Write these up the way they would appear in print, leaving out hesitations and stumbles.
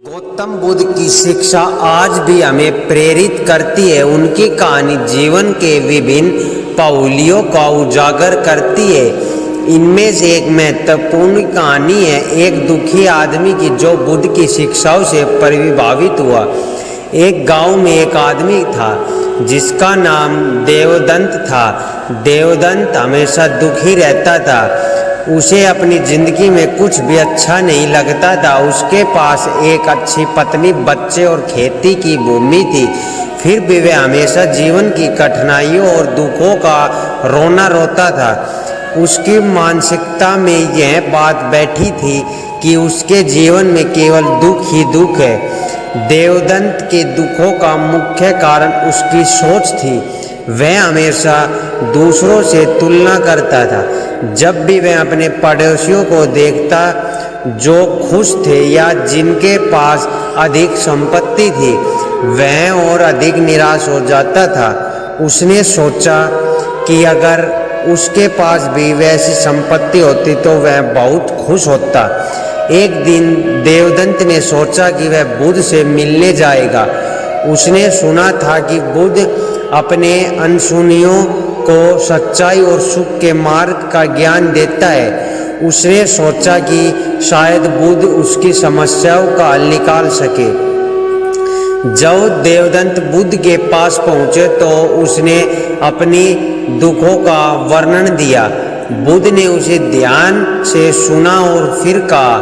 गौतम बुद्ध की शिक्षा आज भी हमें प्रेरित करती है। उनकी कहानी जीवन के विभिन्न पहलुओं का उजागर करती है। इनमें से एक महत्वपूर्ण कहानी है एक दुखी आदमी की जो बुद्ध की शिक्षाओं से प्रभावित हुआ। एक गांव में एक आदमी था जिसका नाम देवदंत था। देवदंत हमेशा दुखी रहता था। उसे अपनी जिंदगी में कुछ भी अच्छा नहीं लगता था। उसके पास एक अच्छी पत्नी, बच्चे और खेती की भूमि थी। फिर भी वह हमेशा जीवन की कठिनाइयों और दुखों का रोना रोता था। उसकी मानसिकता में यह बात बैठी थी कि उसके जीवन में केवल दुख ही दुख है। देवदंत के दुखों का मुख्य कारण उसकी सोच थी। वह हमेशा दूसरों से तुलना करता था। जब भी वह अपने पड़ोसियों को देखता जो खुश थे या जिनके पास अधिक संपत्ति थी, वह और अधिक निराश हो जाता था। उसने सोचा कि अगर उसके पास भी वैसी संपत्ति होती तो वह बहुत खुश होता। एक दिन देवदंत ने सोचा कि वह बुद्ध से मिलने जाएगा। उसने सुना था कि बुद्ध अपने अनुयायियों को सच्चाई और सुख के मार्ग का ज्ञान देता है। उसने सोचा कि शायद बुद्ध उसकी समस्याओं का हल निकाल सके। जब देवदंत बुद्ध के पास पहुंचे तो उसने अपनी दुखों का वर्णन दिया। बुद्ध ने उसे ध्यान से सुना और फिर कहा,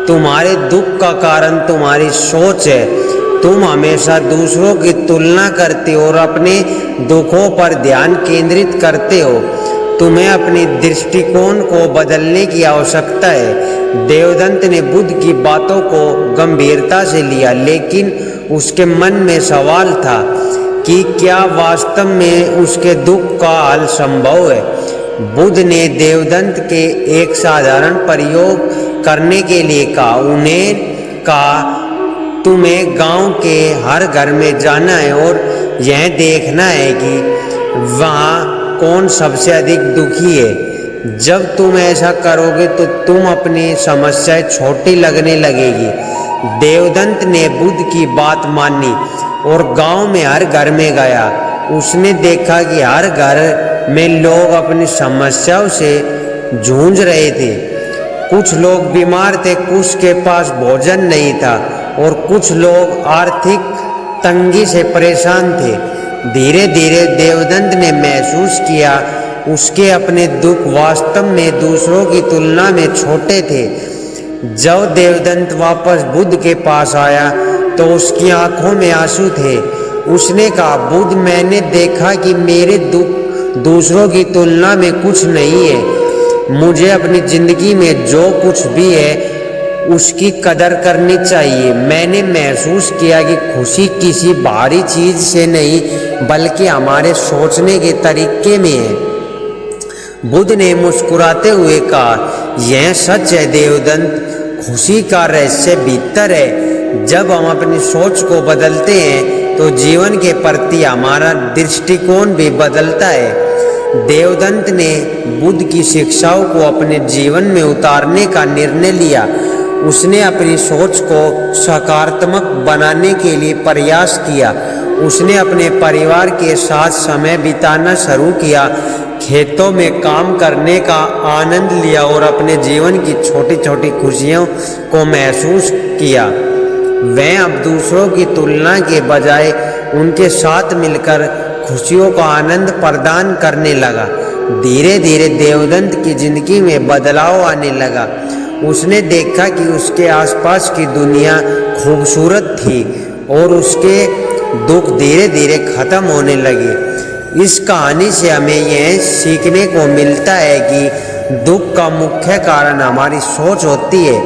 तुम्हारे दुख का कारण तुम्हारी सोच है। तुम हमेशा दूसरों की तुलना करते हो और अपने दुखों पर ध्यान केंद्रित करते हो। तुम्हें अपनी दृष्टिकोण को बदलने की आवश्यकता है। देवदंत ने बुद्ध की बातों को गंभीरता से लिया, लेकिन उसके मन में सवाल था कि क्या वास्तव में उसके दुख का हल संभव है। बुद्ध ने देवदंत के एक साधारण प्रयोग करने के लिए कहा। उन्हें कहा, तुम्हें गांव के हर घर में जाना है और यह देखना है कि वहाँ कौन सबसे अधिक दुखी है। जब तुम ऐसा करोगे तो तुम अपनी समस्याएं छोटी लगने लगेगी। देवदंत ने बुद्ध की बात मानी और गांव में हर घर में गया। उसने देखा कि हर घर में लोग अपनी समस्याओं से जूझ रहे थे। कुछ लोग बीमार थे, कुछ के पास भोजन नहीं था और कुछ लोग आर्थिक तंगी से परेशान थे। धीरे धीरे देवदंत ने महसूस किया उसके अपने दुख वास्तव में दूसरों की तुलना में छोटे थे। जब देवदंत वापस बुद्ध के पास आया तो उसकी आंखों में आंसू थे। उसने कहा, बुद्ध, मैंने देखा कि मेरे दुख दूसरों की तुलना में कुछ नहीं है। मुझे अपनी जिंदगी में जो कुछ भी है उसकी कदर करनी चाहिए। मैंने महसूस किया कि खुशी किसी बाहरी चीज से नहीं बल्कि हमारे सोचने के तरीके में है। बुद्ध ने मुस्कुराते हुए कहा, यह सच है देवदंत, खुशी का रहस्य भीतर है। जब हम अपनी सोच को बदलते हैं तो जीवन के प्रति हमारा दृष्टिकोण भी बदलता है। देवदंत ने बुद्ध की शिक्षाओं को अपने जीवन में उतारने का निर्णय लिया। उसने अपनी सोच को सकारात्मक बनाने के लिए प्रयास किया। उसने अपने परिवार के साथ समय बिताना शुरू किया, खेतों में काम करने का आनंद लिया और अपने जीवन की छोटी छोटी खुशियों को महसूस किया। वह अब दूसरों की तुलना के बजाय उनके साथ मिलकर खुशियों का आनंद प्रदान करने लगा। धीरे धीरे देवदंत की जिंदगी में बदलाव आने लगा। उसने देखा कि उसके आसपास की दुनिया खूबसूरत थी और उसके दुख धीरे धीरे खत्म होने लगे। इस कहानी से हमें यह सीखने को मिलता है कि दुख का मुख्य कारण हमारी सोच होती है।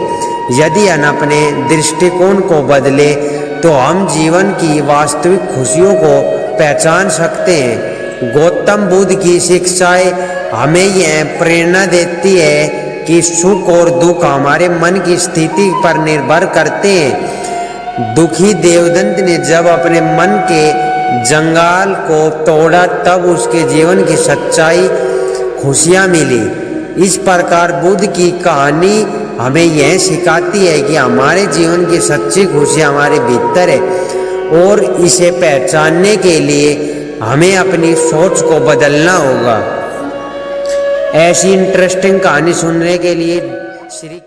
यदि हम अपने दृष्टिकोण को बदले तो हम जीवन की वास्तविक खुशियों को पहचान सकते हैं। गौतम बुद्ध की शिक्षाएं हमें यह प्रेरणा देती है कि सुख और दुख हमारे मन की स्थिति पर निर्भर करते हैं। दुखी देवदंत ने जब अपने मन के जंजाल को तोड़ा तब उसके जीवन की सच्चाई खुशियां मिली। इस प्रकार बुद्ध की कहानी हमें यह सिखाती है कि हमारे जीवन की सच्ची खुशी हमारे भीतर है और इसे पहचानने के लिए हमें अपनी सोच को बदलना होगा। ऐसी इंटरेस्टिंग कहानी सुनने के लिए श्री